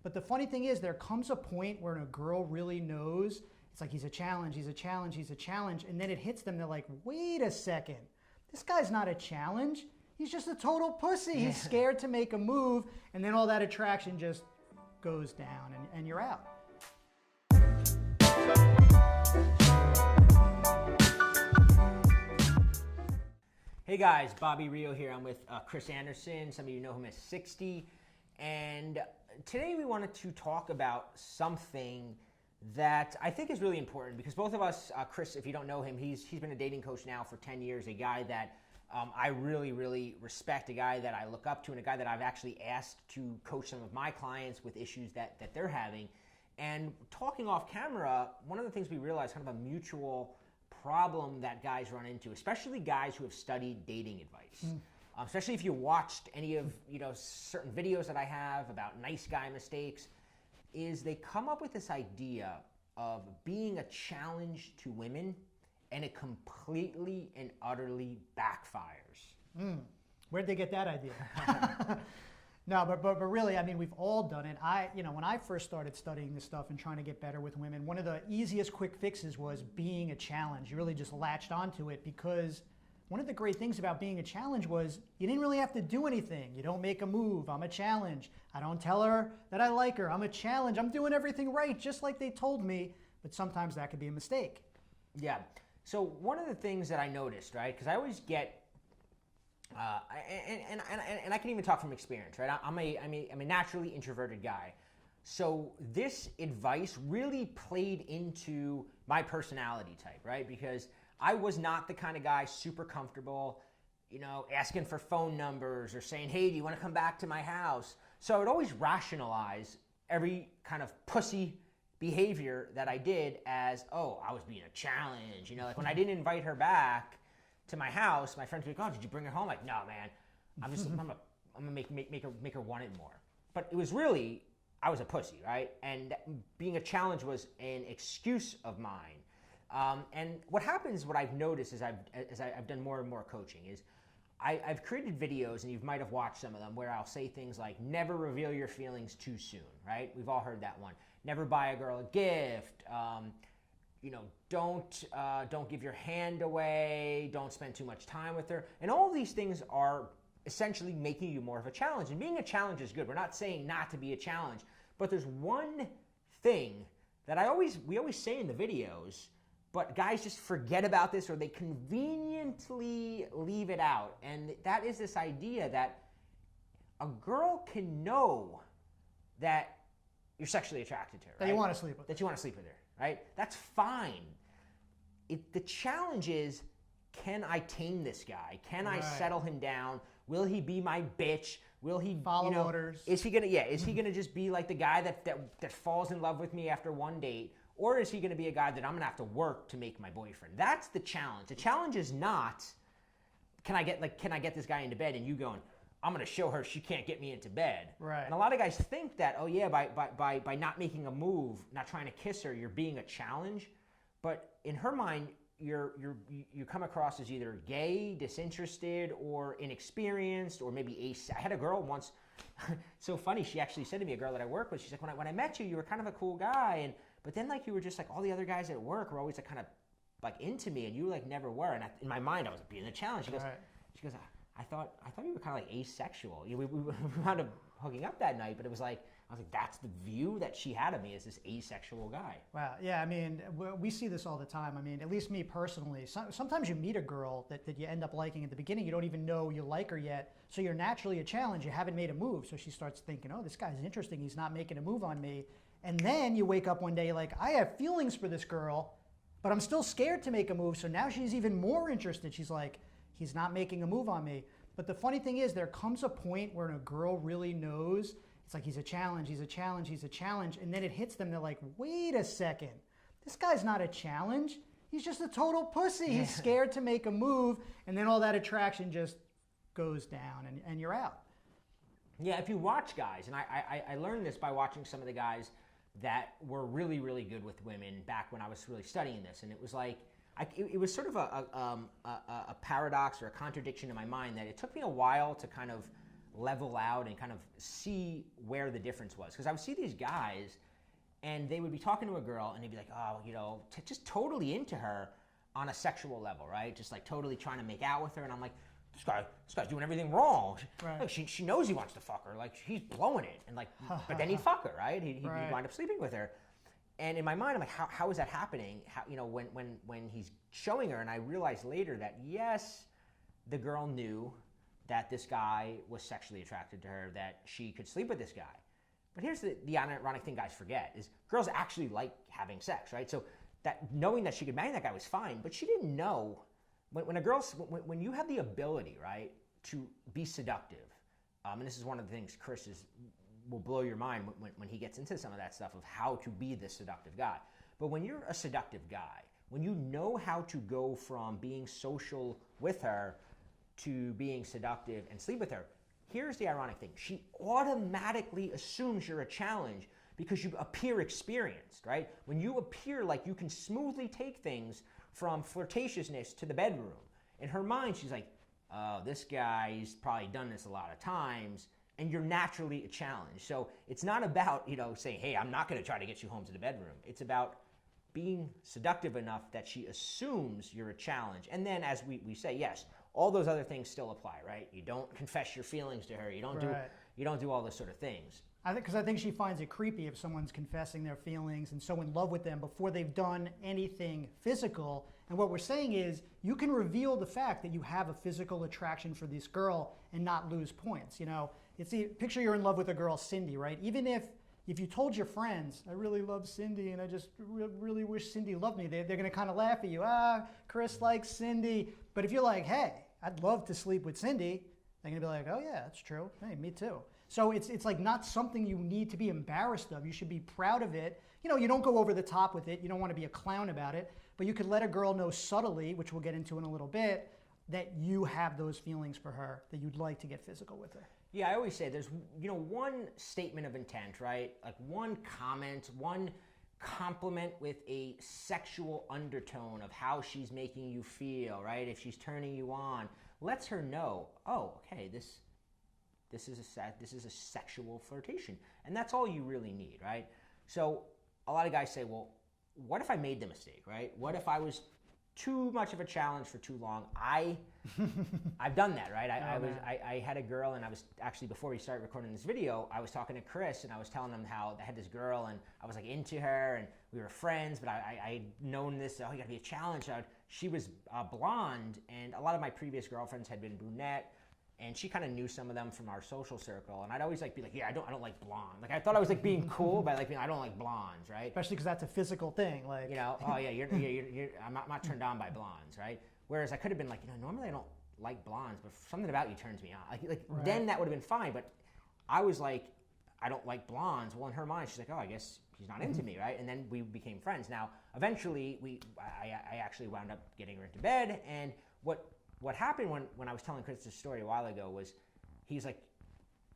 But the funny thing is, there comes a point where a girl really knows, it's like, he's a challenge, he's a challenge, he's a challenge. And then it hits them, they're like, wait a second, this guy's not a challenge. He's just a total pussy. He's scared to make a move. And then all that attraction just goes down and you're out. Hey guys, Bobby Rio here. I'm with Chris Anderson. Some of you know him as 60. And today we wanted to talk about something that I think is really important because both of us, Chris, if you don't know him, he's been a dating coach now for 10 years, a guy that I really, really respect, a guy that I look up to, and a guy that I've actually asked to coach some of my clients with issues that they're having. And talking off camera, one of the things we realized, kind of a mutual problem that guys run into, especially guys who have studied dating advice, especially if you watched any of certain videos that I have about nice guy mistakes, is they come up with this idea of being a challenge to women, and it completely and utterly backfires. Where'd they get that idea? No, but really, I mean, we've all done it. When I first started studying this stuff and trying to get better with women, one of the easiest quick fixes was being a challenge. You really just latched onto it because one of the great things about being a challenge was you didn't really have to do anything. You don't make a move. I'm a challenge. I don't tell her that I like her. I'm a challenge. I'm doing everything right, just like they told me. But sometimes that could be a mistake. Yeah. So one of the things that I noticed, right, because I always get, and I can even talk from experience, right? I'm a naturally introverted guy. So this advice really played into my personality type, right? Because I was not the kind of guy super comfortable, asking for phone numbers or saying, hey, do you want to come back to my house? So I would always rationalize every kind of pussy behavior that I did as, oh, I was being a challenge. Like when I didn't invite her back to my house, my friends would be like, oh, did you bring her home? Like, no, man, I'm gonna make her want it more. But it was really, I was a pussy, right? And being a challenge was an excuse of mine. And what happens, what I've noticed as I've done more and more coaching is I've created videos, and you might have watched some of them, where I'll say things like, never reveal your feelings too soon, right? We've all heard that one. Never buy a girl a gift. Don't give your hand away. Don't spend too much time with her. And all these things are essentially making you more of a challenge. And being a challenge is good. We're not saying not to be a challenge, but there's one thing that we always say in the videos, but guys just forget about this, or they conveniently leave it out. And that is this idea that a girl can know that you're sexually attracted to her, That right? you want to sleep with. That you want to sleep with her, right? That's fine. The challenge is, can I tame this guy? Can I settle him down? Will he be my bitch? Will he follow orders? Is he gonna just be like the guy that falls in love with me after one date? Or is he gonna be a guy that I'm gonna have to work to make my boyfriend? That's the challenge. The challenge is not, can I get this guy into bed, and you going, I'm gonna show her she can't get me into bed. Right. And a lot of guys think that, oh yeah, by not making a move, not trying to kiss her, you're being a challenge. But in her mind, you come across as either gay, disinterested, or inexperienced, or maybe I had a girl once, so funny, she actually said to me, a girl that I work with, she's like, when I met you, you were kind of a cool guy, but then you were just like, all the other guys at work were always kind of into me, and you never were. And in my mind, I was being a challenge. She goes, I thought you were kind of asexual. We wound up hooking up that night, but I was like, that's the view that she had of me, as this asexual guy. Wow. Yeah, I mean, we see this all the time. I mean, at least me personally, sometimes you meet a girl that you end up liking at the beginning. You don't even know you like her yet. So you're naturally a challenge. You haven't made a move. So she starts thinking, oh, this guy's interesting. He's not making a move on me. And then you wake up one day like, I have feelings for this girl, but I'm still scared to make a move. So now she's even more interested. She's like, he's not making a move on me. But the funny thing is, there comes a point where a girl really knows, it's like, he's a challenge, he's a challenge, he's a challenge. And then it hits them. They're like, wait a second. This guy's not a challenge. He's just a total pussy. He's scared to make a move. And then all that attraction just goes down and you're out. Yeah, if you watch guys, and I learned this by watching some of the guys that were really, really good with women back when I was really studying this. And it was like, it was sort of a paradox or a contradiction in my mind that it took me a while to kind of level out and kind of see where the difference was. Because I would see these guys and they would be talking to a girl and they'd be like, oh, you know, just totally into her on a sexual level, right? Just like totally trying to make out with her. And I'm like, this guy's doing everything wrong. Right. Like, she knows he wants to fuck her. Like, he's blowing it. And like, but then he'd fuck her, right? He'd wind up sleeping with her. And in my mind, I'm like, how is that happening? How, you know, when he's showing her, and I realized later that yes, the girl knew that this guy was sexually attracted to her, that she could sleep with this guy. But here's the ironic thing guys forget is girls actually like having sex, right? So that knowing that she could bang that guy was fine, but she didn't know when you have the ability, right, to be seductive, and this is one of the things Chris will blow your mind when he gets into some of that stuff of how to be this seductive guy. But when you're a seductive guy, when you know how to go from being social with her to being seductive and sleep with her, here's the ironic thing. She automatically assumes you're a challenge because you appear experienced, right? When you appear like you can smoothly take things from flirtatiousness to the bedroom, in her mind, she's like, oh, this guy's probably done this a lot of times, and you're naturally a challenge. So it's not about, you know, saying, hey, I'm not going to try to get you home to the bedroom. It's about being seductive enough that she assumes you're a challenge. And then as we say, yes, all those other things still apply, right? You don't confess your feelings to her. You don't do all those sort of things. Because I think she finds it creepy if someone's confessing their feelings and so in love with them before they've done anything physical. And what we're saying is you can reveal the fact that you have a physical attraction for this girl and not lose points. You know, picture you're in love with a girl, Cindy, right? Even if you told your friends, I really love Cindy and I just really wish Cindy loved me, they're going to kind of laugh at you. Chris likes Cindy. But if you're like, hey, I'd love to sleep with Cindy, they're going to be like, oh yeah, that's true. Hey, me too. So it's like not something you need to be embarrassed of. You should be proud of it. You know, you don't go over the top with it. You don't want to be a clown about it. But you could let a girl know subtly, which we'll get into in a little bit, that you have those feelings for her, that you'd like to get physical with her. Yeah, I always say there's, you know, one statement of intent, right? Like one comment, one compliment with a sexual undertone of how she's making you feel, right? If she's turning you on, lets her know, oh, okay, this is a sexual flirtation. And that's all you really need, right? So a lot of guys say, well, what if I made the mistake, right? What if I was too much of a challenge for too long? I've done that, right? I had a girl, and I was actually, before we started recording this video, I was talking to Chris and I was telling him how I had this girl and I was like into her and we were friends, but I'd known this, oh, you gotta be a challenge. She was blonde, and a lot of my previous girlfriends had been brunette, and she kind of knew some of them from our social circle, and I'd always like be like, yeah, I don't like blonde. Like I thought I was like being cool by like being, I don't like blondes, right? Especially because that's a physical thing, like, you know, oh yeah, I'm not turned on by blondes, right? Whereas I could have been like, you know, normally I don't like blondes, but something about you turns me on. Like right. Then that would have been fine, but I was like, I don't like blondes. Well, in her mind, she's like, oh, I guess he's not into me, right? And then we became friends. Now, eventually, I actually wound up getting her into bed, and what happened when I was telling Chris this story a while ago was, he's like,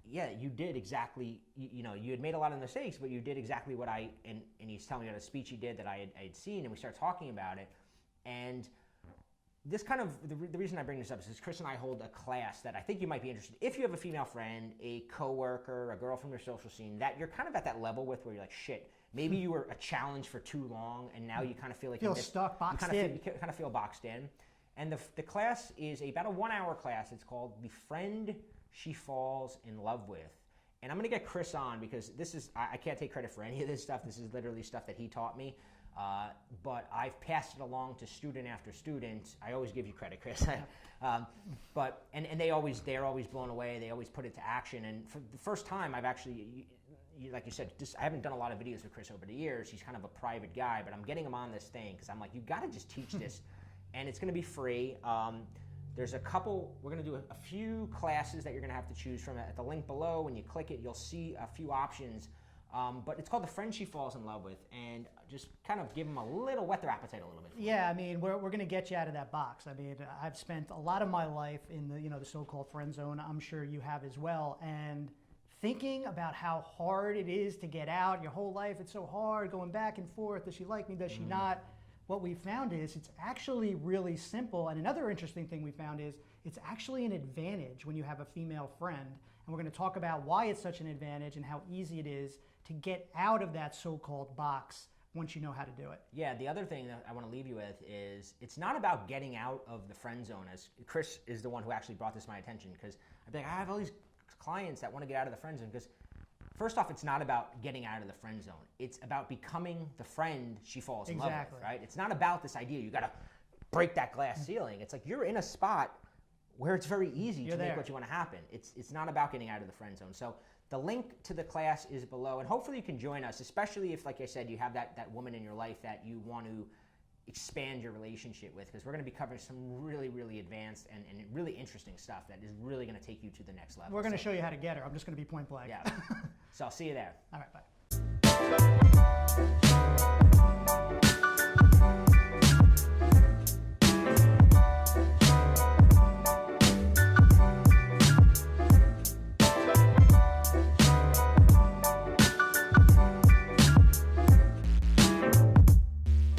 yeah, you did exactly, you know, you had made a lot of mistakes, but you did exactly what and he's telling me about a speech he did that I had seen, and we started talking about it. And this kind of, the reason I bring this up is Chris and I hold a class that I think you might be interested in. If you have a female friend, a coworker, a girl from your social scene, that you're kind of at that level with where you're like, shit, maybe you were a challenge for too long, and now you kind of feel like you're stuck, boxed in. You kind of feel boxed in. And the class is about a 1-hour class. It's called The Friend She Falls in Love With. And I'm going to get Chris on because this is, I can't take credit for any of this stuff. This is literally stuff that he taught me. But I've passed it along to student after student. I always give you credit, Chris. But they're always blown away. They always put it to action. And for the first time, I've actually, like you said, I haven't done a lot of videos with Chris over the years. He's kind of a private guy, but I'm getting him on this thing because I'm like, you got to just teach this. And it's going to be free. There's a couple, we're going to do a few classes that you're going to have to choose from. At the link below, when you click it, you'll see a few options. But it's called The Friend She Falls in Love With, and just kind of give them whet their appetite a little bit. Yeah, I mean, we're going to get you out of that box. I mean, I've spent a lot of my life in the so-called friend zone. I'm sure you have as well. And thinking about how hard it is to get out, your whole life, it's so hard, going back and forth. Does she like me? Does she not? What we found is it's actually really simple. And another interesting thing we found is it's actually an advantage when you have a female friend. and we're going to talk about why it's such an advantage and how easy it is to get out of that so-called box once you know how to do it. Yeah, the other thing that I want to leave you with is it's not about getting out of the friend zone. As Chris is the one who actually brought this to my attention, because I'd be like, I have all these clients that want to get out of the friend zone, because first off, it's not about getting out of the friend zone. It's about becoming the friend she falls in love with, right? It's not about this idea you got to break that glass ceiling. It's like you're in a spot where it's very easy to make what you want to happen. It's not about getting out of the friend zone. So the link to the class is below, and hopefully you can join us, especially if, like I said, you have that woman in your life that you want to expand your relationship with, because we're going to be covering some really, really advanced and really interesting stuff that is really going to take you to the next level. We're going to show you how to get her. I'm just going to be point blank. Yeah. So I'll see you there. All right, bye.